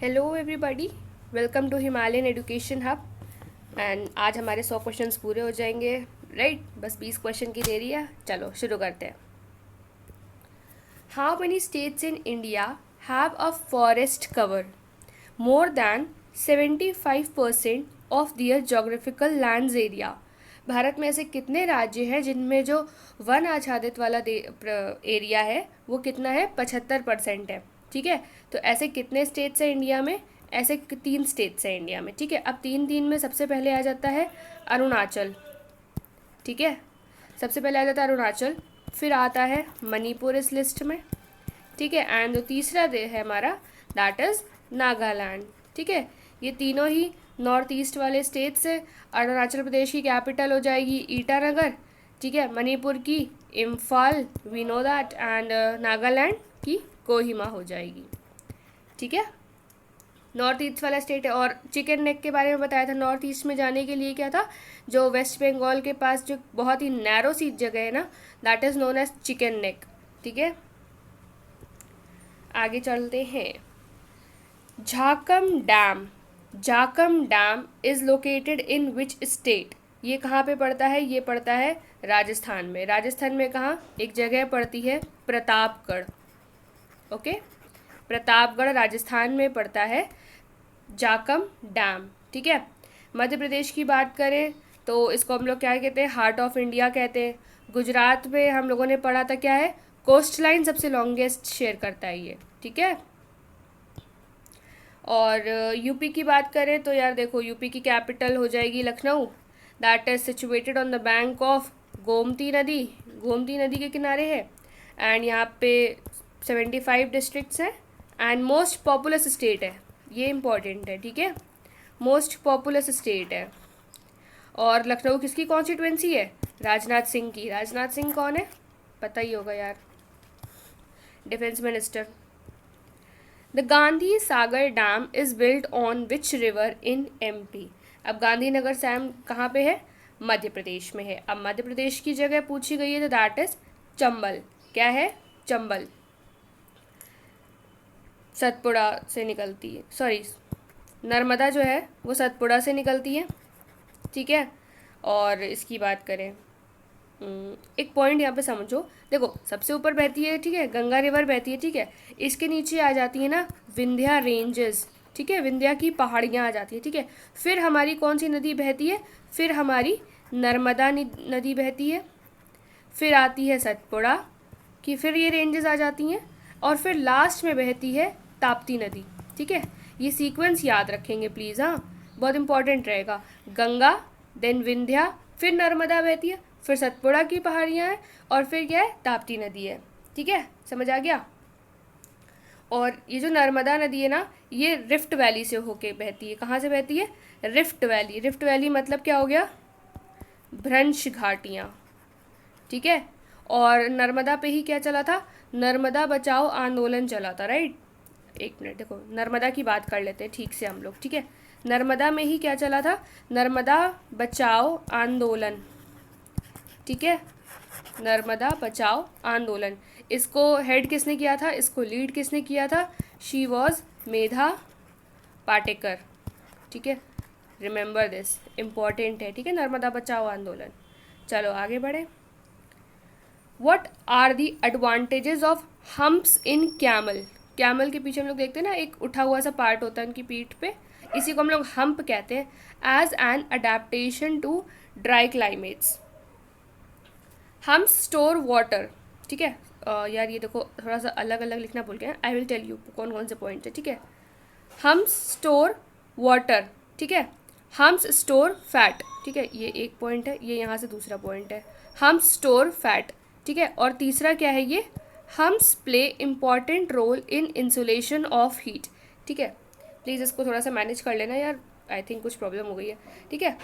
Hello everybody, welcome to Himalayan education hub. And आज हमारे 100 questions पूरे हो जाएंगे। राइट, बस 20 क्वेश्चन की देरी है। चलो शुरू करते हैं। How many states in India have a forest cover more than 75% of their geographical lands area. Bharat में ऐसे कितने राज्य हैं जिनमें जो वन आच्छादित वाला एरिया है वो कितना है? 75% है। ठीक है, तो ऐसे कितने स्टेट्स हैं इंडिया में? ऐसे 3 स्टेट्स हैं इंडिया में। ठीक है, अब 3 में सबसे पहले आ जाता है अरुणाचल। ठीक है, सबसे पहले आ जाता है अरुणाचल, फिर आता है मणिपुर इस लिस्ट में। ठीक है, एंड जो तीसरा दे है हमारा, दैट इज़ नागालैंड। ठीक है, ये तीनों ही नॉर्थ ईस्ट वाले स्टेट्स है। अरुणाचल प्रदेश की कैपिटल हो जाएगी ईटानगर। ठीक है, मणिपुर की Imphal, we know that, and Nagaland की कोहिमा हो जाएगी। ठीक है, नॉर्थ ईस्ट वाला स्टेट है। और चिकन नेक के बारे में बताया था, नॉर्थ ईस्ट में जाने के लिए क्या था, जो वेस्ट बंगाल के पास जो बहुत ही नैरो सी जगह है ना, that is known as chicken neck. ठीक है, आगे चलते हैं। Jhakam dam, Jhakam dam is located in which state? ये कहाँ पे पड़ता है? ये पड़ता है राजस्थान में। राजस्थान में कहाँ? एक जगह पड़ती है प्रतापगढ़। ओके, प्रतापगढ़ राजस्थान में पड़ता है जाकम डैम। ठीक है, मध्य प्रदेश की बात करें तो इसको हम लोग क्या कहते हैं? हार्ट ऑफ इंडिया कहते हैं। गुजरात में हम लोगों ने पढ़ा था क्या है? कोस्ट लाइन सबसे लॉन्गेस्ट शेयर करता है ये। ठीक है, और यूपी की बात करें तो यार देखो, यूपी की कैपिटल हो जाएगी Lucknow. That is situated on the bank of Gomti नदी। गोमती नदी के किनारे है। एंड यहाँ पे 75 डिस्ट्रिक्ट्स हैं एंड मोस्ट पॉपुलस स्टेट है। ये इम्पॉर्टेंट है। ठीक है, मोस्ट पॉपुलस स्टेट है। और लखनऊ किसकी कॉन्स्टिट्यूएंसी है? राजनाथ सिंह की। राजनाथ सिंह कौन है? पता ही होगा यार, defence minister. The Gandhi Sagar dam is built on which river in MP? अब गांधीनगर डैम कहाँ पे है? मध्य प्रदेश में है। अब मध्य प्रदेश की जगह पूछी गई है तो दैट इज चंबल। क्या है? चंबल। सतपुड़ा से निकलती है, सॉरी, नर्मदा जो है वो सतपुड़ा से निकलती है। ठीक है, और इसकी बात करें, एक पॉइंट यहाँ पे समझो। देखो, सबसे ऊपर बहती है, ठीक है, गंगा रिवर बहती है। ठीक है, इसके नीचे आ जाती है ना विंध्या रेंजेस। ठीक है, विंध्या की पहाड़ियाँ आ जाती है। ठीक है, फिर हमारी कौन सी नदी बहती है? फिर हमारी नर्मदा नदी बहती है। फिर आती है सतपुड़ा की, फिर ये रेंजेस आ जाती हैं, और फिर लास्ट में बहती है ताप्ती नदी। ठीक है, ये सीक्वेंस याद रखेंगे प्लीज़। हाँ, बहुत इंपॉर्टेंट रहेगा। गंगा, देन विंध्या, फिर नर्मदा बहती है, फिर सतपुड़ा की पहाड़ियाँ हैं, और फिर क्या है? ताप्ती नदी है। ठीक है, समझ आ गया? और ये जो नर्मदा नदी है ना, ये रिफ्ट वैली से होके बहती है। कहाँ से बहती है? Rift valley. रिफ्ट वैली मतलब क्या हो गया? भ्रंश घाटियाँ। ठीक है, और नर्मदा पे ही क्या चला था? नर्मदा बचाओ आंदोलन चला था। राइट, एक मिनट, देखो नर्मदा की बात कर लेते हैं ठीक से हम लोग। ठीक है, नर्मदा में ही क्या चला था? नर्मदा बचाओ आंदोलन। ठीक है, नर्मदा बचाओ आंदोलन। इसको हेड किसने किया था? इसको लीड किसने किया था? शी वॉज मेधा पाटेकर। ठीक है, रिमेंबर दिस, इम्पॉर्टेंट है। ठीक है, नर्मदा बचाओ आंदोलन। चलो आगे बढ़े। What are the advantages of humps in camel? Camel के पीछे हम लोग देखते हैं ना, एक उठा हुआ सा पार्ट होता है उनकी पीठ पे, इसी को हम लोग हम्प कहते हैं। As an adaptation to dry climates, humps store water. ठीक है, यार ये देखो थोड़ा सा अलग अलग लिखना भूल गए। आई विल टेल यू कौन कौन से पॉइंट है। ठीक है, हम्प्स स्टोर वाटर। ठीक है, हम्प्स स्टोर फैट। ठीक है, ये एक पॉइंट है, ये यहाँ से दूसरा पॉइंट है। Humps store fat. ठीक है, और तीसरा क्या है? ये humps play important role in insulation of heat. ठीक है, प्लीज़ इसको थोड़ा सा मैनेज कर लेना यार, आई थिंक कुछ प्रॉब्लम हो गई है। ठीक है,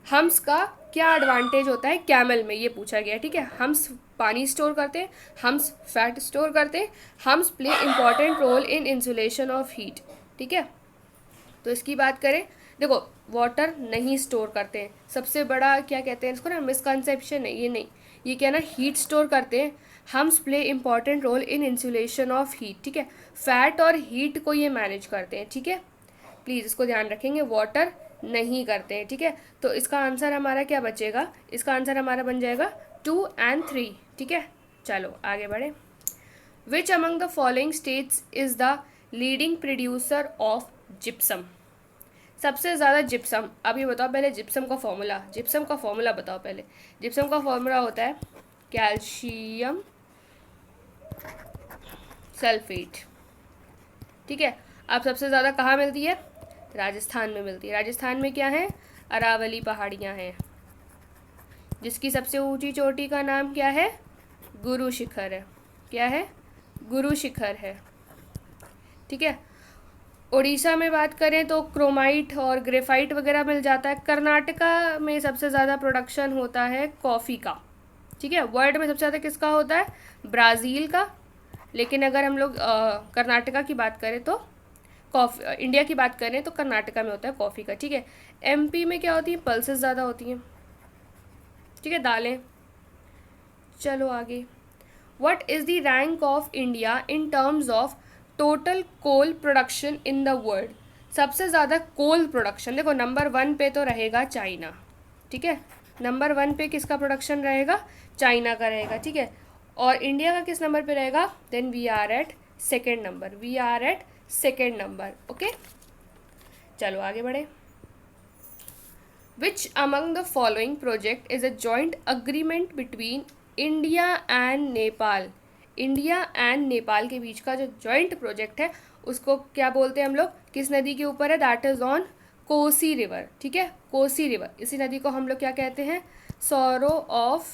हम्प्स का क्या एडवांटेज होता है कैमल में, ये पूछा गया। ठीक है, हम्प्स पानी स्टोर करते हैं, हम्प्स फैट स्टोर करते हैं, humps play important role in insulation of heat. ठीक है, तो इसकी बात करें, देखो वाटर नहीं स्टोर करते हैं। सबसे बड़ा क्या कहते हैं इसको ना, मिसकंसेप्शन है ये। नहीं, ये क्या ना हीट स्टोर करते हैं। Humps play important role in insulation of heat, ठीक है। फैट और हीट को ये मैनेज करते हैं, ठीक है। प्लीज़ इसको ध्यान रखेंगे, वाटर नहीं करते हैं, ठीक है। तो इसका आंसर हमारा क्या बचेगा, इसका आंसर हमारा बन जाएगा 2 और 3, ठीक है। चलो आगे बढ़े। Which among the following states is the leading producer of gypsum. सबसे ज़्यादा जिप्सम, अभी बताओ पहले जिप्सम का फॉर्मूला, जिप्सम का फॉर्मूला बताओ पहले। जिप्सम का फॉर्मूला होता है कैल्शियम सल्फेट, ठीक है। अब सबसे ज़्यादा कहाँ मिलती है, राजस्थान में मिलती है। राजस्थान में क्या है, अरावली पहाड़ियाँ हैं, जिसकी सबसे ऊंची चोटी का नाम क्या है, गुरु शिखर है। क्या है, गुरु शिखर है, ठीक है। उड़ीसा में बात करें तो क्रोमाइट और ग्रेफाइट वगैरह मिल जाता है। कर्नाटका में सबसे ज़्यादा प्रोडक्शन होता है कॉफ़ी का, ठीक है। वर्ल्ड में सबसे ज़्यादा किसका होता है, ब्राज़ील का। लेकिन अगर हम लोग कर्नाटका की बात करें तो इंडिया की बात करें तो कर्नाटका में होता है कॉफ़ी का, ठीक है। एमपी में क्या होती है, पल्सेस ज़्यादा होती हैं, ठीक है, दालें। चलो आगे। What is the rank of India in terms of total coal production in the world. सबसे ज़्यादा कोल प्रोडक्शन, देखो नंबर 1 पे तो रहेगा चाइना, ठीक है। नंबर 1 पे किसका प्रोडक्शन रहेगा, चाइना का रहेगा, ठीक है। और इंडिया का किस नंबर पे रहेगा, then we are at second number, we are at second number, okay. चलो आगे बढ़े। Which among the following project is a joint agreement between India and Nepal. India and Nepal के बीच का जो जॉइंट प्रोजेक्ट है उसको क्या बोलते हैं हम लोग, किस नदी के ऊपर है, that is on Kosi river, ठीक है, कोसी रिवर। इसी नदी को हम लोग क्या कहते हैं, सॉरो ऑफ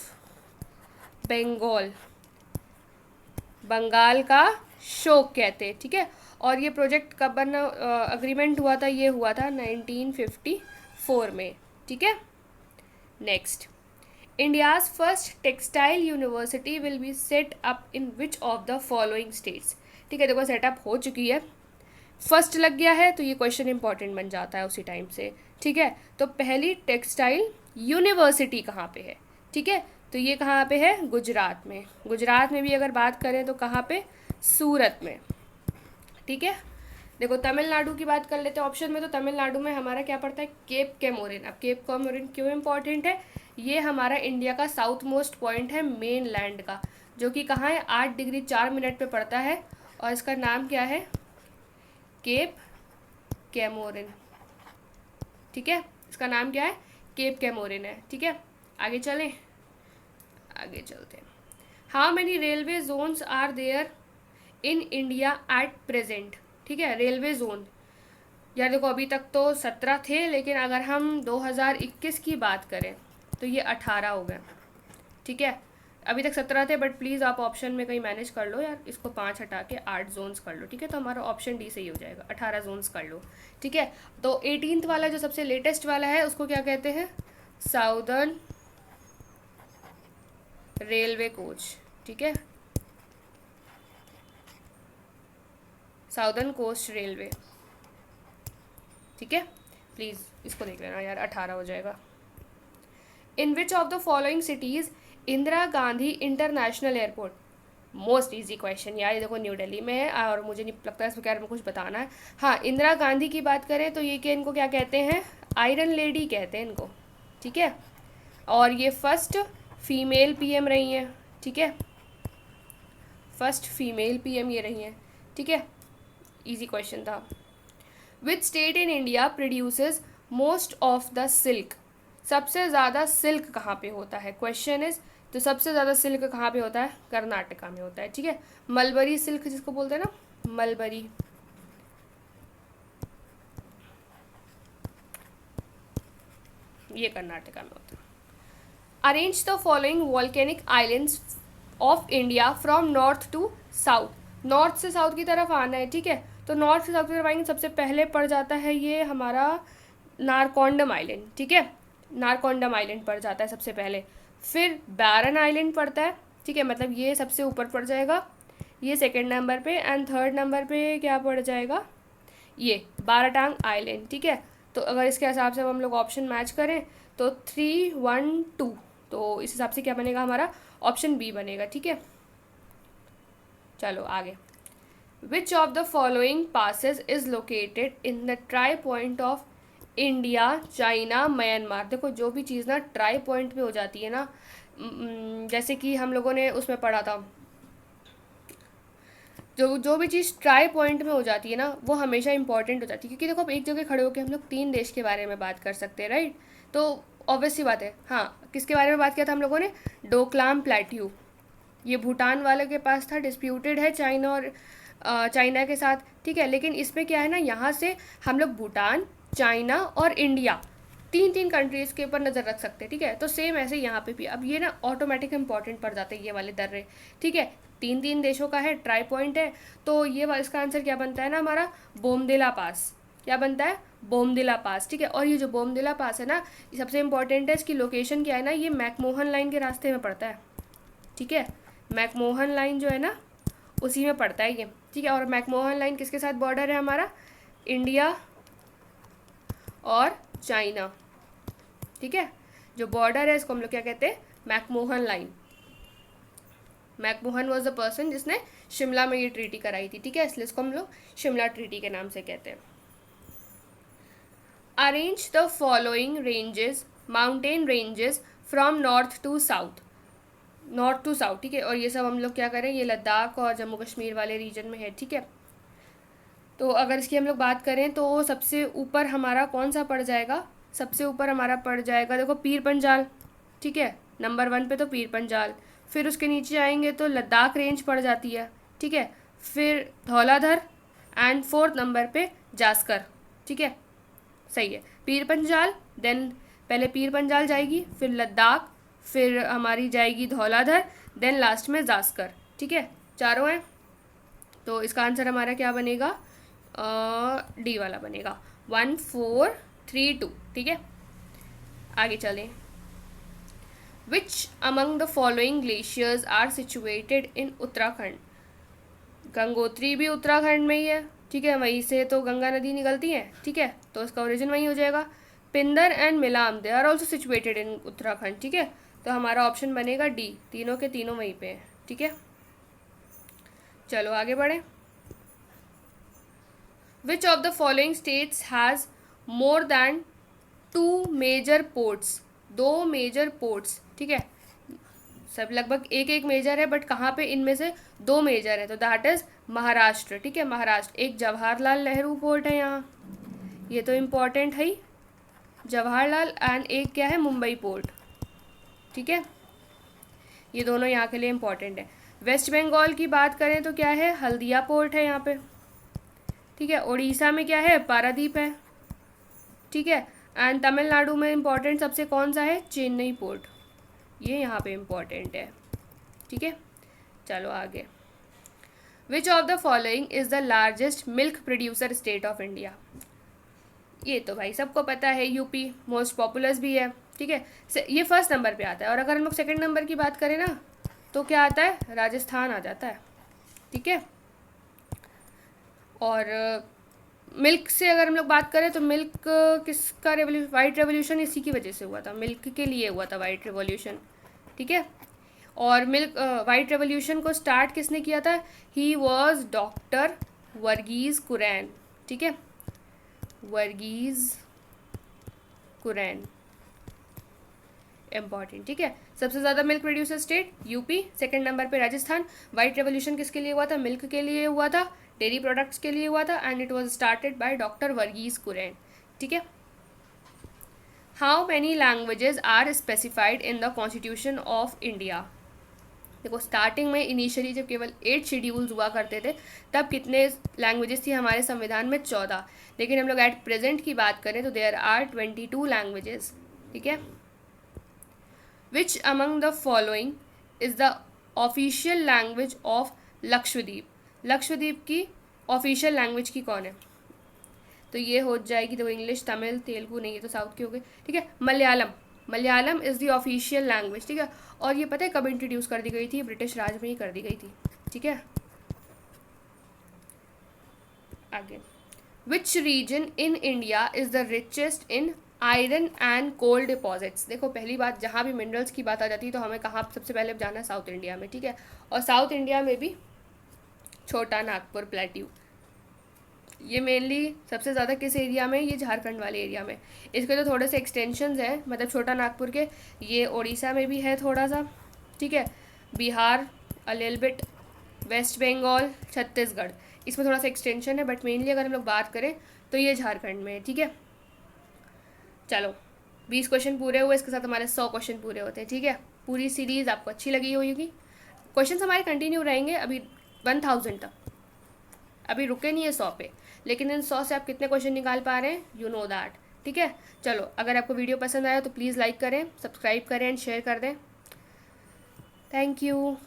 बंगाल, बंगाल का शोक कहते हैं, ठीक है। और ये प्रोजेक्ट कब बना, अग्रीमेंट हुआ था, ये हुआ था 1954 में, ठीक है। Next, India's first textile university will be set up in which of the following states, ठीक है। देखो सेटअप हो चुकी है, फर्स्ट लग गया है तो ये क्वेश्चन इंपॉर्टेंट बन जाता है उसी टाइम से, ठीक है। तो पहली टेक्सटाइल यूनिवर्सिटी कहाँ पे है, ठीक है, तो ये कहाँ पे है, गुजरात में। गुजरात में भी अगर बात करें तो कहाँ पे, सूरत में, ठीक है। देखो तमिलनाडु की बात कर लेते हैं ऑप्शन में, तो तमिलनाडु में हमारा क्या पड़ता है, केप कैमोरिन। अब केप कैमोरिन क्यों इम्पॉर्टेंट है, ये हमारा इंडिया का साउथ मोस्ट पॉइंट है मेन लैंड का, जो कि कहाँ है, 8 डिग्री 4 मिनट पे पड़ता है, और इसका नाम क्या है, केप कैमोरिन, ठीक है। इसका नाम क्या है, केप कैमोरिन है, ठीक है। आगे चलें, आगे चलते हैं। How many railway zones are there in India at present, ठीक है। रेलवे जोन, यार देखो अभी तक तो 17 थे, लेकिन अगर हम 2021 की बात करें तो ये 18 हो गए, ठीक है। अभी तक 17 थे, बट प्लीज़ आप ऑप्शन में कहीं मैनेज कर लो यार, इसको 5 हटा के 8 जोन्स कर लो, ठीक है। तो हमारा ऑप्शन डी सही हो जाएगा, 18 जोन्स कर लो, ठीक है। तो 18th वाला जो सबसे लेटेस्ट वाला है उसको क्या कहते हैं, साउदर्न रेलवे कोच, ठीक है, साउदर्न कोस्ट रेलवे, ठीक है। प्लीज़ इसको देख लेना यार, 18 हो जाएगा। In which of the following cities Indira Gandhi international airport, most easy question यार, ये देखो न्यू दिल्ली में है, और मुझे नहीं लगता इसके बारे में कुछ बताना है। हाँ, इंदिरा गांधी की बात करें तो ये क्या, इनको क्या कहते हैं, आयरन लेडी कहते हैं इनको, ठीक है। और ये फर्स्ट फीमेल पीएम रही हैं, ठीक है, फर्स्ट फीमेल पीएम ये रही हैं, ठीक है। इजी क्वेश्चन था। Which state in India produces most of the silk, सबसे ज़्यादा सिल्क कहाँ पे होता है, क्वेश्चन इज, तो सबसे ज़्यादा सिल्क कहाँ पे होता है, कर्नाटका में होता है, ठीक है। मलबरी सिल्क जिसको बोलते हैं ना, मलबरी, ये कर्नाटका में होता है। Arrange the following volcanic islands of India from north to south, north से साउथ की तरफ आना है, ठीक है। तो नॉर्थ से साउथ की तरफ आएंगे, सबसे पहले पड़ जाता है ये हमारा नारकोंडम आइलैंड, ठीक है, नारकोंडम आइलैंड पड़ जाता है सबसे पहले। फिर बैरन आइलैंड पड़ता है, ठीक है, मतलब ये सबसे ऊपर पड़ जाएगा, ये सेकेंड नंबर पे, एंड थर्ड नंबर पे क्या पड़ जाएगा, ये बाराटांग आइलैंड, ठीक है। तो अगर इसके हिसाब से हम लोग ऑप्शन मैच करें तो 3, 1, 2, तो इस हिसाब से क्या बनेगा हमारा, ऑप्शन बी बनेगा, ठीक है। चलो आगे, विच of the following passes is located in the try point of India China Myanmar. देखो जो भी चीज़ ना ट्राई पॉइंट पे हो जाती है ना, जैसे कि हम लोगों ने उसमें पढ़ा था, जो जो भी चीज़ ट्राई पॉइंट में हो जाती है ना वो हमेशा इंपॉर्टेंट हो जाती है, क्योंकि देखो अब एक जगह खड़े होकर हम लोग 3 देश के बारे में बात कर सकते हैं, राइट। तो ऑब्वियस सी बात है, हाँ किसके बारे में बात किया था हम लोगों ने, डोकलाम प्लेट्यू, ये भूटान वाले के पास था, डिस्प्यूटेड है चाइना और चाइना के साथ, ठीक है। लेकिन इसमें क्या है ना, यहाँ से हम लोग भूटान, चाइना और इंडिया 3 कंट्रीज़ के ऊपर नज़र रख सकते हैं, ठीक है। तो सेम ऐसे यहाँ पे भी अब ये ना ऑटोमेटिक इंपॉर्टेंट पड़ जाते हैं ये वाले दर्रे, ठीक है। 3 देशों का है, ट्राई पॉइंट है, तो ये इसका आंसर क्या बनता है ना हमारा, बोमदिला पास। क्या बनता है, बोमदिला पास, ठीक है। और ये जो बोमदिला पास है ना, ये सबसे इंपॉर्टेंट है, इसकी लोकेशन क्या है ना, ये मैकमोहन लाइन के रास्ते में पड़ता है, ठीक है। मैकमोहन लाइन जो है ना उसी में पड़ता है ये, ठीक है। और मैकमोहन लाइन किसके साथ बॉर्डर है हमारा, इंडिया और चाइना, ठीक है। जो बॉर्डर है इसको हम लोग क्या कहते हैं, McMahon line. McMahon was the person जिसने शिमला में ये ट्रीटी कराई थी, ठीक है, इसलिए इसको हम लोग शिमला ट्रीटी के नाम से कहते हैं। Arrange the following ranges, mountain ranges from north to south, north to south, ठीक है। और ये सब हम लोग क्या करें, ये लद्दाख और जम्मू कश्मीर वाले रीजन में है, ठीक है। तो अगर इसकी हम लोग बात करें तो सबसे ऊपर हमारा कौन सा पड़ जाएगा, सबसे ऊपर हमारा पड़ जाएगा देखो पीर पंजाल, ठीक है, नंबर 1 पे तो पीर पंजाल। फिर उसके नीचे आएंगे तो लद्दाख रेंज पड़ जाती है, ठीक है। फिर धौलाधर एंड 4th नंबर पे जास्कर, ठीक है, सही है। पीर पंजाल, देन पहले पीर पंजाल जाएगी, फिर लद्दाख, फिर हमारी जाएगी धौलाधर, देन लास्ट में जास्कर, ठीक है। चारों हैं, तो इसका आंसर हमारा क्या बनेगा, डी वाला बनेगा, 1 4 3 2, ठीक है। आगे चलें, which among the following glaciers are situated in Uttarakhand. Gangotri भी उत्तराखंड में ही है, ठीक है, वहीं से तो गंगा नदी निकलती है, ठीक है, तो इसका ओरिजिन वहीं हो जाएगा। Pindar and Milam they are also situated in Uttarakhand, ठीक है, तो हमारा ऑप्शन बनेगा डी, तीनों के तीनों वहीं पे हैं, ठीक है। चलो आगे बढ़ें, which of the following states has more than 2 major ports, 2 major ports, ठीक है, सब लगभग एक मेजर है, बट कहाँ पे इनमें से 2 मेजर है, तो दैट इज़ महाराष्ट्र, ठीक है। महाराष्ट्र, एक जवाहरलाल नेहरू पोर्ट है यहाँ, ये तो इम्पॉर्टेंट है ही, जवाहरलाल, एंड एक क्या है, मुंबई पोर्ट, ठीक है, ये दोनों यहाँ के लिए इम्पॉर्टेंट है। वेस्ट बंगाल की बात करें तो क्या है, हल्दिया पोर्ट है यहाँ पे, ठीक है। उड़ीसा में क्या है, पारादीप है, ठीक है। एंड तमिलनाडु में इम्पॉर्टेंट सबसे कौन सा है, चेन्नई पोर्ट, ये यहाँ पे इम्पॉर्टेंट है, ठीक है। चलो आगे, विच of the following is the largest milk producer state of India. ये तो भाई सबको पता है, यूपी मोस्ट पॉपुलस भी है, ठीक है, ये फर्स्ट नंबर पे आता है। और अगर हम लोग सेकंड नंबर की बात करें ना तो क्या आता है, राजस्थान आ जाता है, ठीक है। और मिल्क से अगर हम लोग बात करें तो मिल्क किसका वाइट रेवोल्यूशन इसी की वजह से हुआ था, मिल्क के लिए हुआ था वाइट रेवोल्यूशन, ठीक है। और मिल्क वाइट रेवोल्यूशन को स्टार्ट किसने किया था, he was doctor Verghese Kurien, ठीक है, वर्गीज़ कुरैन, इम्पॉर्टेंट, ठीक है। सबसे ज़्यादा milk producer state UP, second number पे राजस्थान। वाइट रेवोल्यूशन किसके लिए हुआ था, मिल्क के लिए हुआ था, डेयरी प्रोडक्ट्स के लिए हुआ था, and it was started by doctor Verghese Kurien, ठीक है। How many languages are specified in the constitution of India. देखो स्टार्टिंग में इनिशियली जब केवल 8 शेड्यूल्स हुआ करते थे तब कितने लैंग्वेजेस थी हमारे संविधान में, 14। लेकिन हम लोग एट प्रेजेंट की बात करें तो देयर आर 22 लैंग्वेजेस, ठीक है। विच among the following is the official language of Lakshadweep. Lakshadweep की ऑफिशियल लैंग्वेज की कौन है, तो ये हो जाएगी, तो इंग्लिश, तमिल, तेलुगु नहीं, ये तो साउथ की हो गई, ठीक है। Malayalam, Malayalam is the official language, ठीक है। और ये पता है कब इंट्रोड्यूस कर दी गई थी, ब्रिटिश राज में ही कर दी गई थी, ठीक है। आगे, which region in India is the richest in iron and coal deposits. देखो पहली बात, जहाँ भी मिनरल्स की बात आ जाती है तो हमें कहाँ सबसे पहले जाना है, साउथ इंडिया में, ठीक है। और साउथ इंडिया में भी छोटा नागपुर प्लेट्यू, ये मेनली सबसे ज़्यादा किस एरिया में, ये झारखंड वाले एरिया में। इसके तो थोड़े से एक्सटेंशंस हैं, मतलब छोटा नागपुर के, ये उड़ीसा में भी है थोड़ा सा, ठीक है, Bihar a little bit, West Bengal, Chhattisgarh, इसमें थोड़ा सा एक्सटेंशन है, बट मेनली अगर हम लोग बात करें तो ये झारखंड में है, ठीक है। चलो 20 क्वेश्चन पूरे हुए, इसके साथ हमारे 100 क्वेश्चन पूरे होते हैं, ठीक है। पूरी सीरीज़ आपको अच्छी लगी होगी। क्वेश्चन हमारे कंटिन्यू रहेंगे अभी 1000 तक, अभी रुके नहीं है 100 पे, लेकिन इन 100 से आप कितने क्वेश्चन निकाल पा रहे हैं, यू नो दैट, ठीक है। चलो अगर आपको वीडियो पसंद आया तो प्लीज़ लाइक करें, सब्सक्राइब करें एंड शेयर कर दें। Thank you.